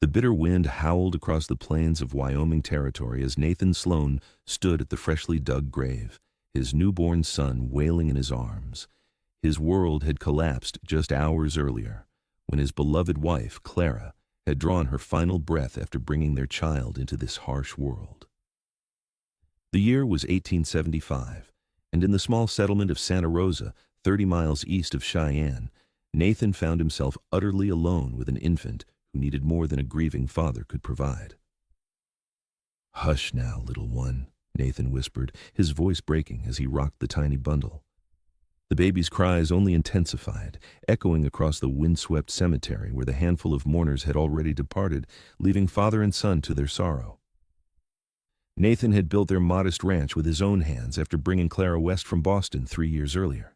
The bitter wind howled across the plains of Wyoming Territory as Nathan Sloan stood at the freshly dug grave, his newborn son wailing in his arms. His world had collapsed just hours earlier, when his beloved wife, Clara, had drawn her final breath after bringing their child into this harsh world. The year was 1875, and in the small settlement of Santa Rosa, 30 miles east of Cheyenne, Nathan found himself utterly alone with an infant who needed more than a grieving father could provide. "Hush now, little one," Nathan whispered, his voice breaking as he rocked the tiny bundle. The baby's cries only intensified, echoing across the windswept cemetery where the handful of mourners had already departed, leaving father and son to their sorrow. Nathan had built their modest ranch with his own hands after bringing Clara west from Boston 3 years earlier.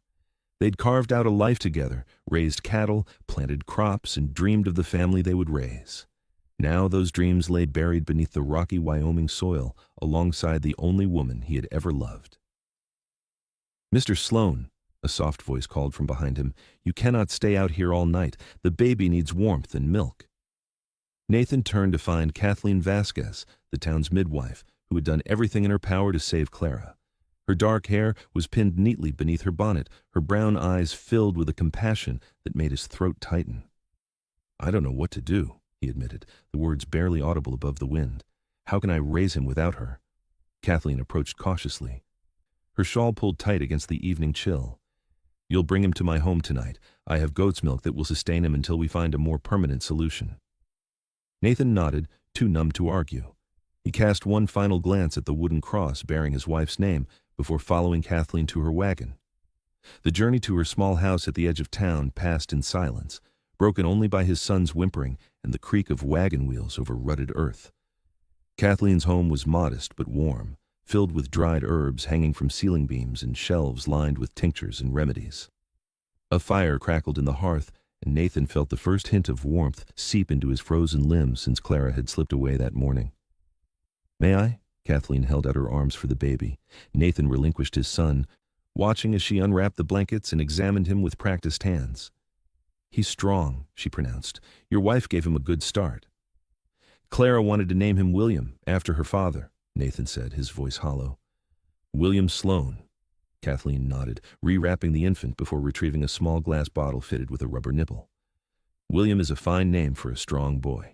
They'd carved out a life together, raised cattle, planted crops, and dreamed of the family they would raise. Now those dreams lay buried beneath the rocky Wyoming soil alongside the only woman he had ever loved. "Mr. Sloan," a soft voice called from behind him, "you cannot stay out here all night. The baby needs warmth and milk." Nathan turned to find Kathleen Vasquez, the town's midwife, who had done everything in her power to save Clara. Her dark hair was pinned neatly beneath her bonnet, her brown eyes filled with a compassion that made his throat tighten. "I don't know what to do," he admitted, the words barely audible above the wind. "How can I raise him without her?" Kathleen approached cautiously, her shawl pulled tight against the evening chill. "You'll bring him to my home tonight. I have goat's milk that will sustain him until we find a more permanent solution." Nathan nodded, too numb to argue. He cast one final glance at the wooden cross bearing his wife's name before following Kathleen to her wagon. The journey to her small house at the edge of town passed in silence, broken only by his son's whimpering and the creak of wagon wheels over rutted earth. Kathleen's home was modest but warm, filled with dried herbs hanging from ceiling beams and shelves lined with tinctures and remedies. A fire crackled in the hearth, and Nathan felt the first hint of warmth seep into his frozen limbs since Clara had slipped away that morning. "May I?" Kathleen held out her arms for the baby. Nathan relinquished his son, watching as she unwrapped the blankets and examined him with practiced hands. "He's strong," she pronounced. "Your wife gave him a good start." "Clara wanted to name him William, after her father," Nathan said, his voice hollow. "William Sloan." Kathleen nodded, rewrapping the infant before retrieving a small glass bottle fitted with a rubber nipple. "William is a fine name for a strong boy."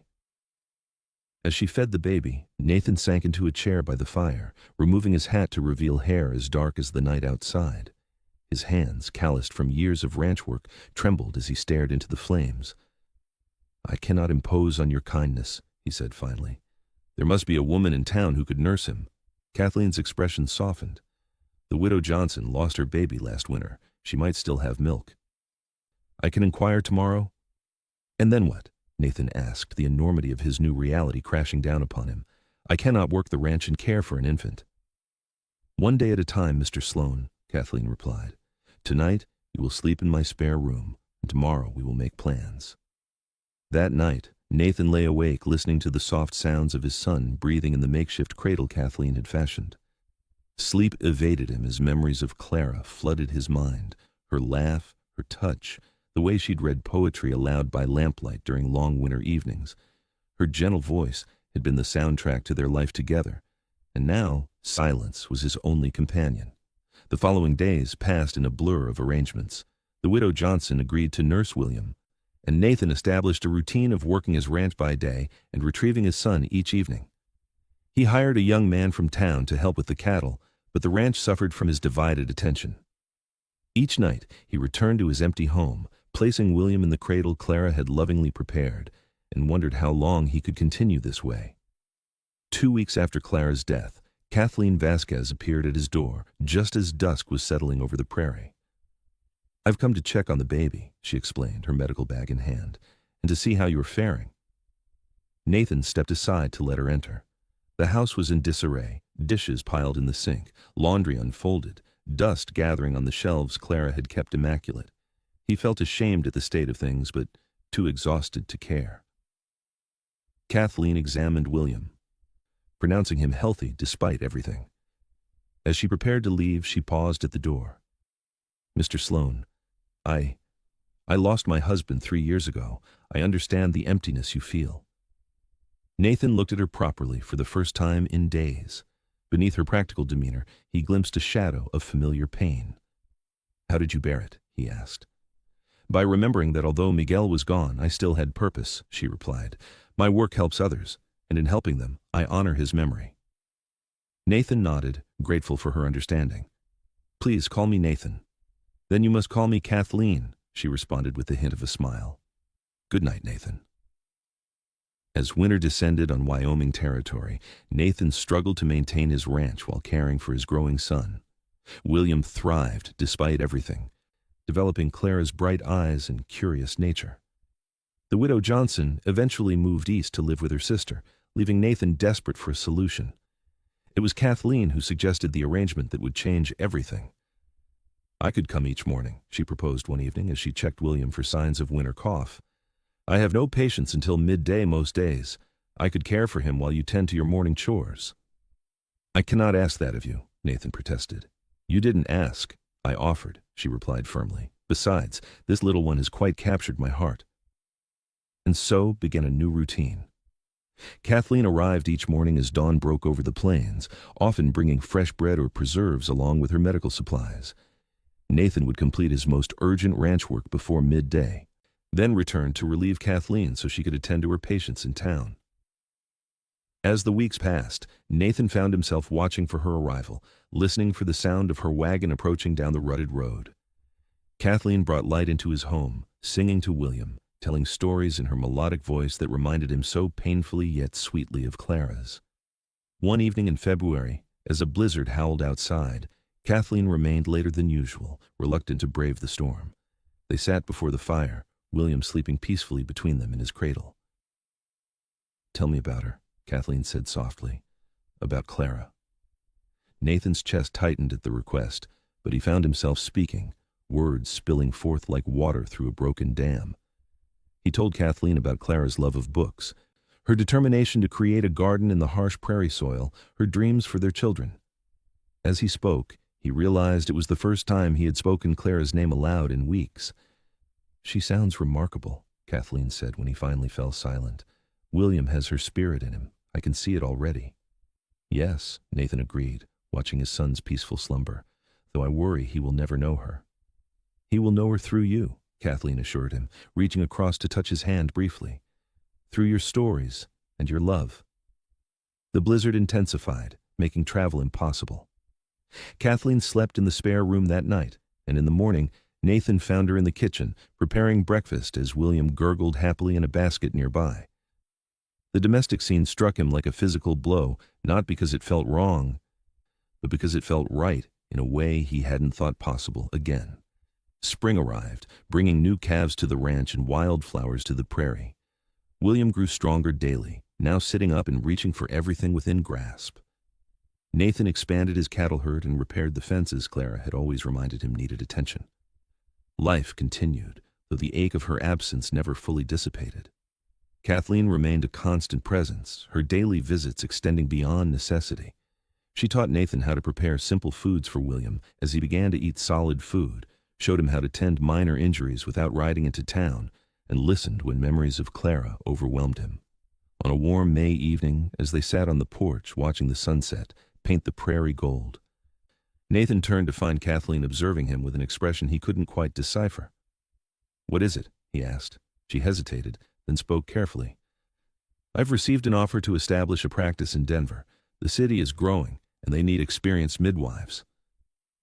As she fed the baby, Nathan sank into a chair by the fire, removing his hat to reveal hair as dark as the night outside. His hands, calloused from years of ranch work, trembled as he stared into the flames. "I cannot impose on your kindness," he said finally. "There must be a woman in town who could nurse him." Kathleen's expression softened. "The widow Johnson lost her baby last winter. She might still have milk." "I can inquire tomorrow." "And then what?" Nathan asked, the enormity of his new reality crashing down upon him. "I cannot work the ranch and care for an infant." "One day at a time, Mr. Sloan," Kathleen replied. "Tonight you will sleep in my spare room, and tomorrow we will make plans." That night, Nathan lay awake listening to the soft sounds of his son breathing in the makeshift cradle Kathleen had fashioned. Sleep evaded him as memories of Clara flooded his mind, her laugh, her touch, the way she'd read poetry aloud by lamplight during long winter evenings. Her gentle voice had been the soundtrack to their life together, and now silence was his only companion. The following days passed in a blur of arrangements. The widow Johnson agreed to nurse William, and Nathan established a routine of working his ranch by day and retrieving his son each evening. He hired a young man from town to help with the cattle, but the ranch suffered from his divided attention. Each night he returned to his empty home, placing William in the cradle Clara had lovingly prepared, and wondered how long he could continue this way. 2 weeks after Clara's death, Kathleen Vasquez appeared at his door, just as dusk was settling over the prairie. "I've come to check on the baby," she explained, her medical bag in hand, "and to see how you are faring." Nathan stepped aside to let her enter. The house was in disarray, dishes piled in the sink, laundry unfolded, dust gathering on the shelves Clara had kept immaculate. He felt ashamed at the state of things, but too exhausted to care. Kathleen examined William, pronouncing him healthy despite everything. As she prepared to leave, she paused at the door. "Mr. Sloan, I lost my husband 3 years ago. I understand the emptiness you feel." Nathan looked at her properly for the first time in days. Beneath her practical demeanor, he glimpsed a shadow of familiar pain. "How did you bear it?" he asked. "By remembering that although Miguel was gone, I still had purpose," she replied. "My work helps others, and in helping them, I honor his memory." Nathan nodded, grateful for her understanding. "Please call me Nathan." "Then you must call me Kathleen," she responded with the hint of a smile. "Good night, Nathan." As winter descended on Wyoming territory, Nathan struggled to maintain his ranch while caring for his growing son. William thrived despite everything, developing Clara's bright eyes and curious nature. The widow Johnson eventually moved east to live with her sister, leaving Nathan desperate for a solution. It was Kathleen who suggested the arrangement that would change everything. "I could come each morning," she proposed one evening as she checked William for signs of winter cough. "I have no patience until midday most days. I could care for him while you tend to your morning chores." "I cannot ask that of you," Nathan protested. "You didn't ask. I offered," she replied firmly. "Besides, this little one has quite captured my heart." And so began a new routine. Kathleen arrived each morning as dawn broke over the plains, often bringing fresh bread or preserves along with her medical supplies. Nathan would complete his most urgent ranch work before midday, then return to relieve Kathleen so she could attend to her patients in town. As the weeks passed, Nathan found himself watching for her arrival, listening for the sound of her wagon approaching down the rutted road. Kathleen brought light into his home, singing to William, telling stories in her melodic voice that reminded him so painfully yet sweetly of Clara's. One evening in February, as a blizzard howled outside, Kathleen remained later than usual, reluctant to brave the storm. They sat before the fire, William sleeping peacefully between them in his cradle. "Tell me about her," Kathleen said softly. "About Clara." Nathan's chest tightened at the request, but he found himself speaking, words spilling forth like water through a broken dam. He told Kathleen about Clara's love of books, her determination to create a garden in the harsh prairie soil, her dreams for their children. As he spoke, he realized it was the first time he had spoken Clara's name aloud in weeks. "She sounds remarkable," Kathleen said when he finally fell silent. "William has her spirit in him. I can see it already." "Yes," Nathan agreed, watching his son's peaceful slumber, "though I worry he will never know her." "He will know her through you," Kathleen assured him, reaching across to touch his hand briefly. "Through your stories and your love." The blizzard intensified, making travel impossible. Kathleen slept in the spare room that night, and in the morning, Nathan found her in the kitchen, preparing breakfast as William gurgled happily in a basket nearby. The domestic scene struck him like a physical blow, not because it felt wrong, but because it felt right in a way he hadn't thought possible again. Spring arrived, bringing new calves to the ranch and wildflowers to the prairie. William grew stronger daily, now sitting up and reaching for everything within grasp. Nathan expanded his cattle herd and repaired the fences Clara had always reminded him needed attention. Life continued, though the ache of her absence never fully dissipated. Kathleen remained a constant presence, her daily visits extending beyond necessity. She taught Nathan how to prepare simple foods for William as he began to eat solid food, showed him how to tend minor injuries without riding into town, and listened when memories of Clara overwhelmed him. On a warm May evening, as they sat on the porch watching the sunset paint the prairie gold, Nathan turned to find Kathleen observing him with an expression he couldn't quite decipher. "What is it?" he asked. She hesitated, then spoke carefully. "I've received an offer to establish a practice in Denver. The city is growing, and they need experienced midwives."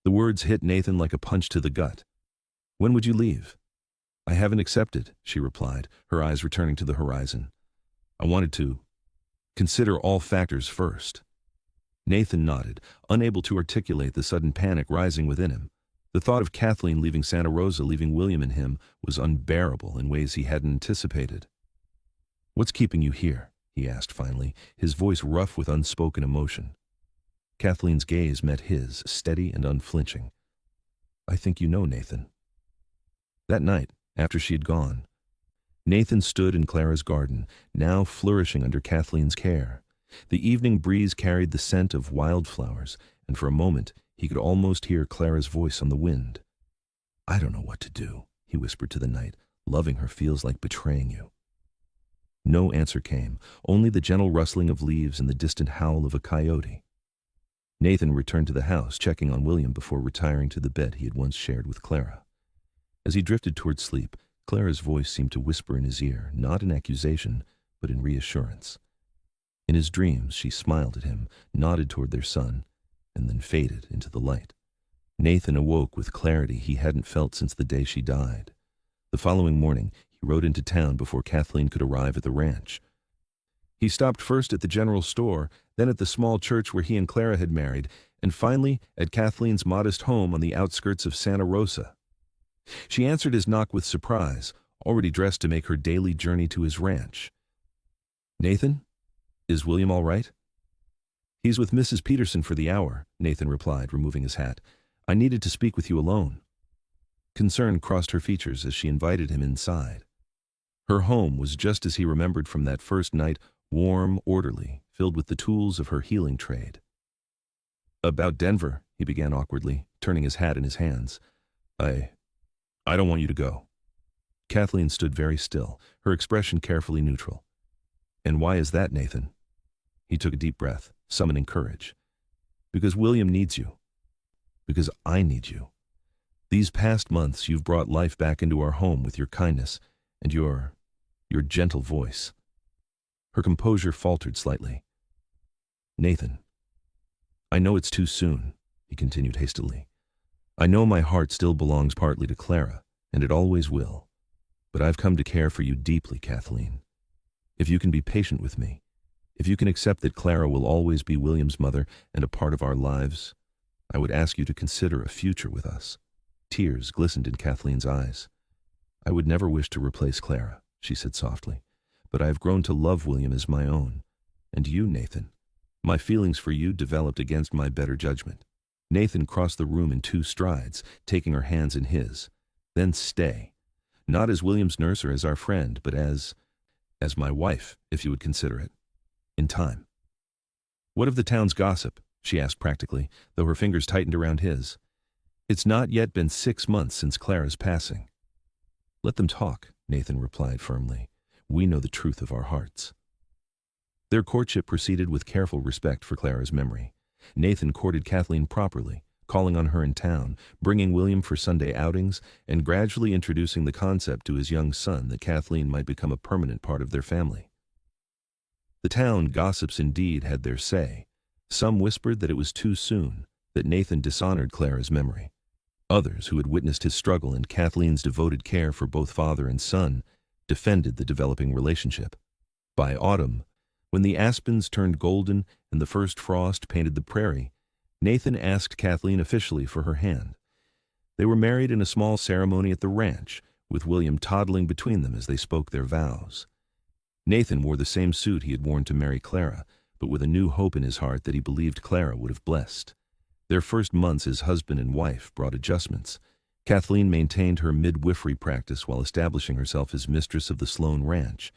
The words hit Nathan like a punch to the gut. "When would you leave?" "I haven't accepted," she replied, her eyes returning to the horizon. "I wanted to consider all factors first." Nathan nodded, unable to articulate the sudden panic rising within him. The thought of Kathleen leaving Santa Rosa, leaving William and him, was unbearable in ways he hadn't anticipated. "What's keeping you here?" he asked finally, his voice rough with unspoken emotion. Kathleen's gaze met his, steady and unflinching. "I think you know, Nathan." That night, after she had gone, Nathan stood in Clara's garden, now flourishing under Kathleen's care. The evening breeze carried the scent of wildflowers, and for a moment he could almost hear Clara's voice on the wind. "I don't know what to do," he whispered to the night. "Loving her feels like betraying you." No answer came, only the gentle rustling of leaves and the distant howl of a coyote. Nathan returned to the house, checking on William before retiring to the bed he had once shared with Clara. As he drifted toward sleep, Clara's voice seemed to whisper in his ear, not in accusation, but in reassurance. In his dreams, she smiled at him, nodded toward their son, and then faded into the light. Nathan awoke with clarity he hadn't felt since the day she died. The following morning, he rode into town before Kathleen could arrive at the ranch. He stopped first at the general store, then at the small church where he and Clara had married, and finally at Kathleen's modest home on the outskirts of Santa Rosa. She answered his knock with surprise, already dressed to make her daily journey to his ranch. "Nathan, is William all right?" "He's with Mrs. Peterson for the hour," Nathan replied, removing his hat. "I needed to speak with you alone." Concern crossed her features as she invited him inside. Her home was just as he remembered from that first night, warm, orderly, filled with the tools of her healing trade. "About Denver," he began awkwardly, turning his hat in his hands. I don't want you to go." Kathleen stood very still, her expression carefully neutral. "And why is that, Nathan?" He took a deep breath, summoning courage. "Because William needs you. Because I need you. These past months you've brought life back into our home with your kindness and your gentle voice." Her composure faltered slightly. "Nathan, I know it's too soon," he continued hastily. "I know my heart still belongs partly to Clara, and it always will. But I've come to care for you deeply, Kathleen. If you can be patient with me, if you can accept that Clara will always be William's mother and a part of our lives, I would ask you to consider a future with us." Tears glistened in Kathleen's eyes. "I would never wish to replace Clara," she said softly, "but I have grown to love William as my own. And you, Nathan, my feelings for you developed against my better judgment." Nathan crossed the room in 2 strides, taking her hands in his. "Then stay. Not as William's nurse or as our friend, but as my wife, if you would consider it. In time." "What of the town's gossip?" she asked practically, though her fingers tightened around his. "It's not yet been 6 months since Clara's passing." "Let them talk," Nathan replied firmly. "We know the truth of our hearts." Their courtship proceeded with careful respect for Clara's memory. Nathan courted Kathleen properly, calling on her in town, bringing William for Sunday outings, and gradually introducing the concept to his young son that Kathleen might become a permanent part of their family. The town gossips indeed had their say. Some whispered that it was too soon, that Nathan dishonored Clara's memory. Others, who had witnessed his struggle and Kathleen's devoted care for both father and son, defended the developing relationship. By autumn, when the aspens turned golden and the first frost painted the prairie, Nathan asked Kathleen officially for her hand. They were married in a small ceremony at the ranch, with William toddling between them as they spoke their vows. Nathan wore the same suit he had worn to marry Clara, but with a new hope in his heart that he believed Clara would have blessed. Their first months as husband and wife brought adjustments. Kathleen maintained her midwifery practice while establishing herself as mistress of the Sloan Ranch.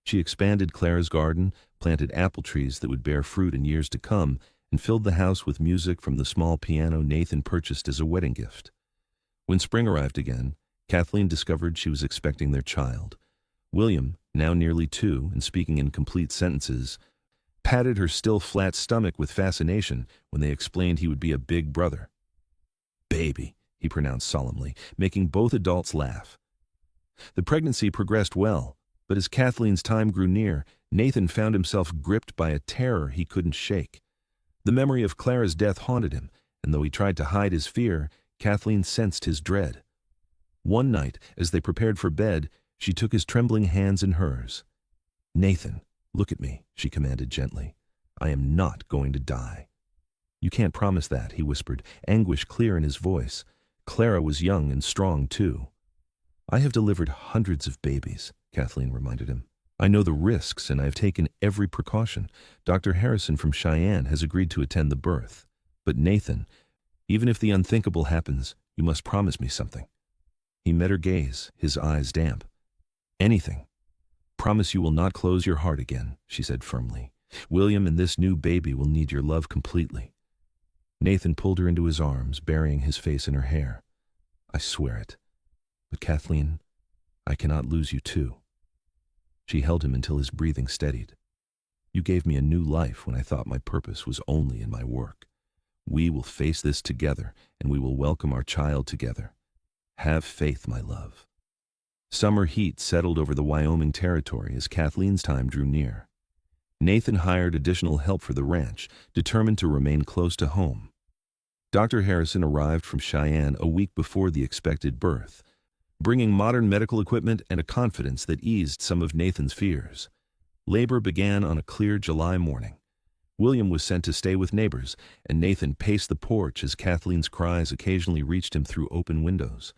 She expanded Clara's garden, planted apple trees that would bear fruit in years to come, and filled the house with music from the small piano Nathan purchased as a wedding gift. When spring arrived again, Kathleen discovered she was expecting their child. William, now nearly 2 and speaking in complete sentences, patted her still flat stomach with fascination when they explained he would be a big brother. "Baby," he pronounced solemnly, making both adults laugh. The pregnancy progressed well, but as Kathleen's time grew near, Nathan found himself gripped by a terror he couldn't shake. The memory of Clara's death haunted him, and though he tried to hide his fear, Kathleen sensed his dread. One night, as they prepared for bed, she took his trembling hands in hers. "Nathan, look at me," she commanded gently. "I am not going to die." "You can't promise that," he whispered, anguish clear in his voice. Clara was young and strong, too. "I have delivered hundreds of babies," Kathleen reminded him. "I know the risks, and I have taken every precaution. Dr. Harrison from Cheyenne has agreed to attend the birth. But Nathan, even if the unthinkable happens, you must promise me something." He met her gaze, his eyes damp. "Anything. Promise you will not close your heart again," she said firmly. "William and this new baby will need your love completely." Nathan pulled her into his arms, burying his face in her hair. "I swear it. But Kathleen, I cannot lose you too." She held him until his breathing steadied. "You gave me a new life when I thought my purpose was only in my work. We will face this together, and we will welcome our child together. Have faith, my love." Summer heat settled over the Wyoming territory as Kathleen's time drew near. Nathan hired additional help for the ranch, determined to remain close to home. Dr. Harrison arrived from Cheyenne a week before the expected birth, bringing modern medical equipment and a confidence that eased some of Nathan's fears. Labor began on a clear July morning. William was sent to stay with neighbors, and Nathan paced the porch as Kathleen's cries occasionally reached him through open windows.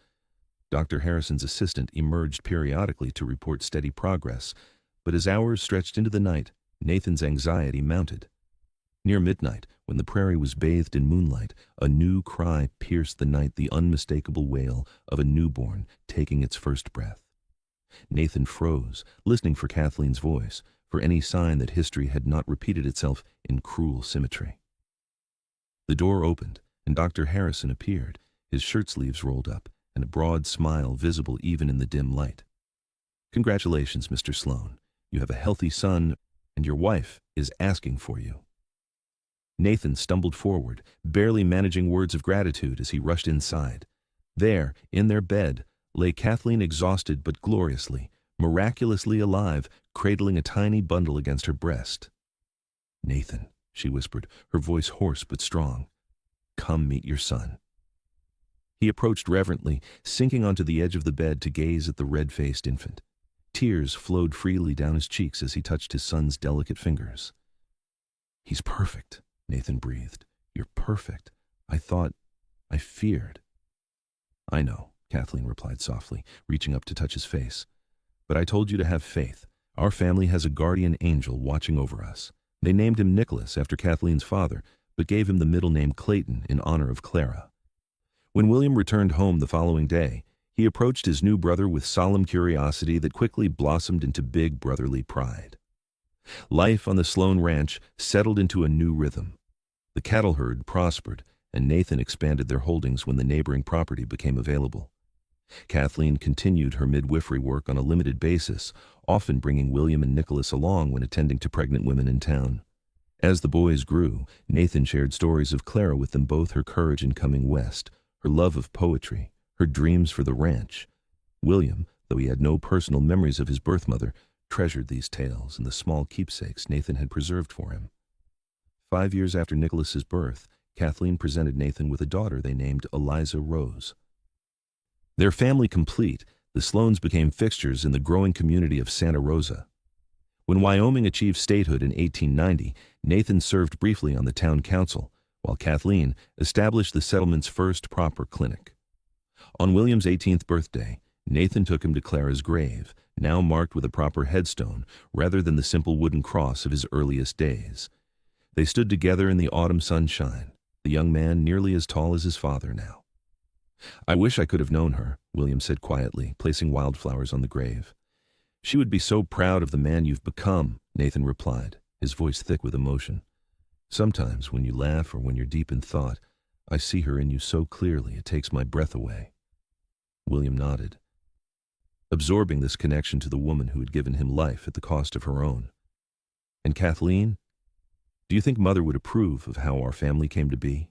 Dr. Harrison's assistant emerged periodically to report steady progress, but as hours stretched into the night, Nathan's anxiety mounted. Near midnight, when the prairie was bathed in moonlight, a new cry pierced the night, the unmistakable wail of a newborn taking its first breath. Nathan froze, listening for Kathleen's voice, for any sign that history had not repeated itself in cruel symmetry. The door opened, and Dr. Harrison appeared, his shirt sleeves rolled up, and a broad smile visible even in the dim light. "Congratulations, Mr. Sloan. You have a healthy son, and your wife is asking for you." Nathan stumbled forward, barely managing words of gratitude as he rushed inside. There, in their bed, lay Kathleen, exhausted but gloriously, miraculously alive, cradling a tiny bundle against her breast. "Nathan," she whispered, her voice hoarse but strong, "come meet your son." He approached reverently, sinking onto the edge of the bed to gaze at the red-faced infant. Tears flowed freely down his cheeks as he touched his son's delicate fingers. "He's perfect," Nathan breathed. "You're perfect. I feared." "I know," Kathleen replied softly, reaching up to touch his face. "But I told you to have faith. Our family has a guardian angel watching over us. They named him Nicholas after Kathleen's father, but gave him the middle name Clayton in honor of Clara." When William returned home the following day, he approached his new brother with solemn curiosity that quickly blossomed into big brotherly pride. Life on the Sloan Ranch settled into a new rhythm. The cattle herd prospered, and Nathan expanded their holdings when the neighboring property became available. Kathleen continued her midwifery work on a limited basis, often bringing William and Nicholas along when attending to pregnant women in town. As the boys grew, Nathan shared stories of Clara with them, both her courage in coming west, her love of poetry, her dreams for the ranch. William, though he had no personal memories of his birth mother, treasured these tales and the small keepsakes Nathan had preserved for him. 5 years after Nicholas's birth, Kathleen presented Nathan with a daughter they named Eliza Rose. Their family complete, the Sloans became fixtures in the growing community of Santa Rosa. When Wyoming achieved statehood in 1890, Nathan served briefly on the town council, while Kathleen established the settlement's first proper clinic. On William's 18th birthday, Nathan took him to Clara's grave, now marked with a proper headstone rather than the simple wooden cross of his earliest days. They stood together in the autumn sunshine, the young man nearly as tall as his father now. "I wish I could have known her," William said quietly, placing wildflowers on the grave. "She would be so proud of the man you've become," Nathan replied, his voice thick with emotion. "Sometimes when you laugh or when you're deep in thought, I see her in you so clearly it takes my breath away." William nodded, absorbing this connection to the woman who had given him life at the cost of her own. "And Kathleen? Do you think Mother would approve of how our family came to be?"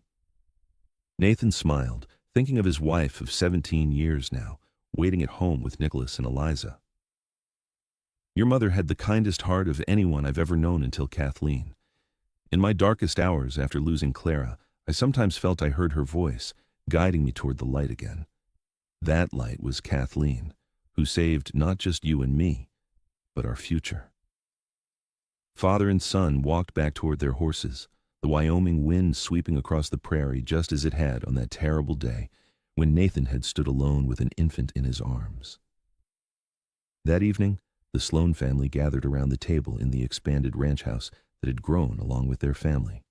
Nathan smiled, thinking of his wife of 17 years now, waiting at home with Nicholas and Eliza. "Your mother had the kindest heart of anyone I've ever known until Kathleen. In my darkest hours after losing Clara, I sometimes felt I heard her voice, guiding me toward the light again. That light was Kathleen, who saved not just you and me, but our future." Father and son walked back toward their horses, the Wyoming wind sweeping across the prairie just as it had on that terrible day when Nathan had stood alone with an infant in his arms. That evening, the Sloan family gathered around the table in the expanded ranch house that had grown along with their family.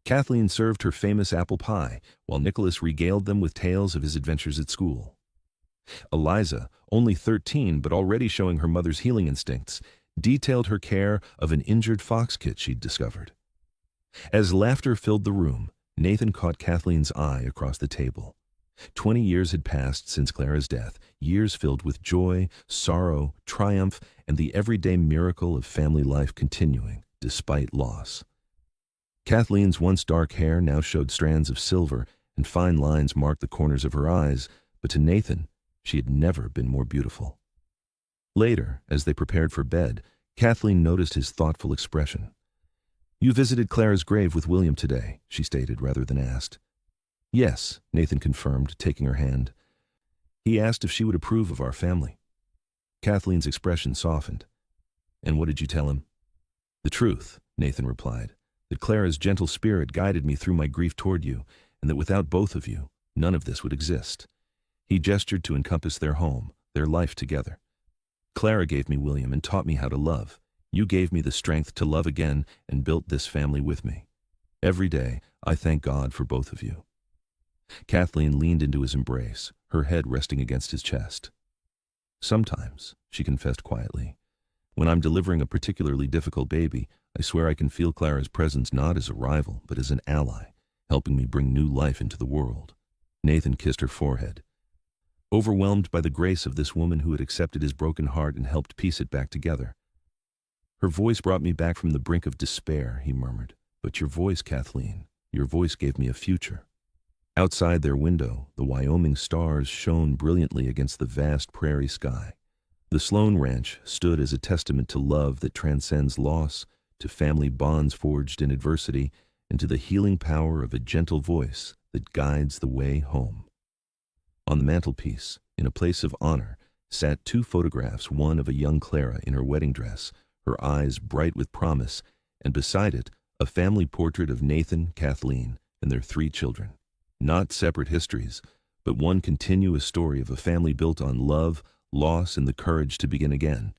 Kathleen served her famous apple pie, while Nicholas regaled them with tales of his adventures at school. Eliza, only 13 but already showing her mother's healing instincts, detailed her care of an injured fox kit she'd discovered. As laughter filled the room, Nathan caught Kathleen's eye across the table. 20 years had passed since Clara's death, years filled with joy, sorrow, triumph, and the everyday miracle of family life continuing, despite loss. Kathleen's once dark hair now showed strands of silver, and fine lines marked the corners of her eyes, but to Nathan, she had never been more beautiful. Later, as they prepared for bed, Kathleen noticed his thoughtful expression. "You visited Clara's grave with William today," she stated rather than asked. "Yes," Nathan confirmed, taking her hand. "He asked if she would approve of our family." Kathleen's expression softened. "And what did you tell him?" "The truth," Nathan replied, "that Clara's gentle spirit guided me through my grief toward you, and that without both of you, none of this would exist." He gestured to encompass their home, their life together. "Clara gave me William and taught me how to love. You gave me the strength to love again and built this family with me. Every day, I thank God for both of you." Kathleen leaned into his embrace, her head resting against his chest. "Sometimes," she confessed quietly, "when I'm delivering a particularly difficult baby, I swear I can feel Clara's presence not as a rival, but as an ally, helping me bring new life into the world." Nathan kissed her forehead. Overwhelmed by the grace of this woman who had accepted his broken heart and helped piece it back together. "Her voice brought me back from the brink of despair," he murmured. "But your voice, Kathleen, your voice gave me a future." Outside their window, the Wyoming stars shone brilliantly against the vast prairie sky. The Sloan Ranch stood as a testament to love that transcends loss, to family bonds forged in adversity, and to the healing power of a gentle voice that guides the way home. On the mantelpiece, in a place of honor, sat two photographs, one of a young Clara in her wedding dress, her eyes bright with promise, and beside it, a family portrait of Nathan, Kathleen, and their 3 children. Not separate histories, but one continuous story of a family built on love, loss, and the courage to begin again.